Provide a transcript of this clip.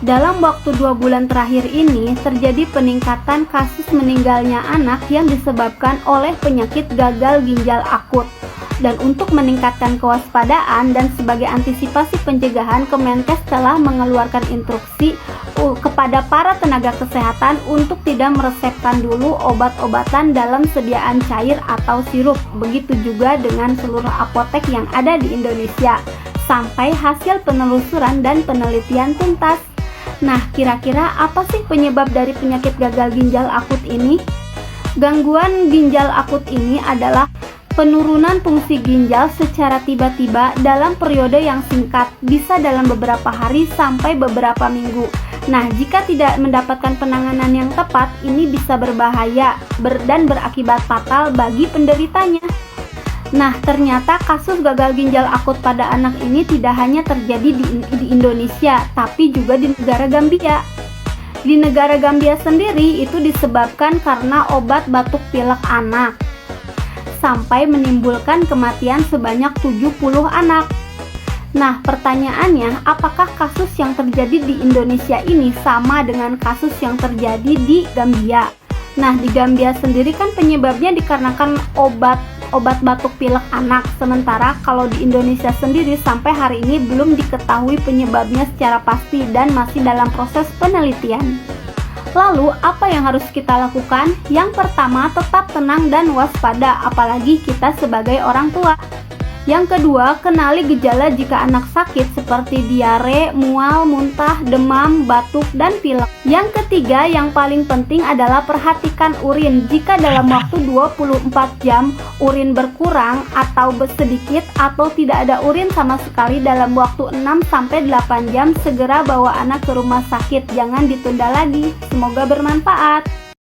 Dalam waktu 2 bulan terakhir ini, terjadi peningkatan kasus meninggalnya anak yang disebabkan oleh penyakit gagal ginjal akut. Dan untuk meningkatkan kewaspadaan dan sebagai antisipasi pencegahan, Kemenkes telah mengeluarkan instruksi kepada para tenaga kesehatan untuk tidak meresepkan dulu obat-obatan dalam sediaan cair atau sirup. Begitu juga dengan seluruh apotek yang ada di Indonesia, sampai hasil penelusuran dan penelitian tuntas. Nah, kira-kira apa sih penyebab dari penyakit gagal ginjal akut ini? Gangguan ginjal akut ini adalah penurunan fungsi ginjal secara tiba-tiba dalam periode yang singkat, bisa dalam beberapa hari sampai beberapa minggu. Nah, jika tidak mendapatkan penanganan yang tepat, ini bisa berbahaya dan berakibat fatal bagi penderitanya. Nah, ternyata kasus gagal ginjal akut pada anak ini tidak hanya terjadi di Indonesia, tapi juga di negara Gambia. Di negara Gambia sendiri itu disebabkan karena obat batuk pilek anak, sampai menimbulkan kematian sebanyak 70 anak. Nah, pertanyaannya, apakah kasus yang terjadi di Indonesia ini sama dengan kasus yang terjadi di Gambia? Nah, di Gambia sendiri kan penyebabnya dikarenakan obat batuk pilek anak, sementara kalau di Indonesia sendiri sampai hari ini belum diketahui penyebabnya secara pasti dan masih dalam proses penelitian. Lalu, apa yang harus kita lakukan? Yang pertama, tetap tenang dan waspada, apalagi kita sebagai orang tua. Yang kedua, kenali gejala jika anak sakit seperti diare, mual, muntah, demam, batuk, dan pilek. Yang ketiga, yang paling penting adalah perhatikan urin. Jika dalam waktu 24 jam urin berkurang atau sedikit atau tidak ada urin sama sekali dalam waktu 6-8 jam, segera bawa anak ke rumah sakit. Jangan ditunda lagi. Semoga bermanfaat.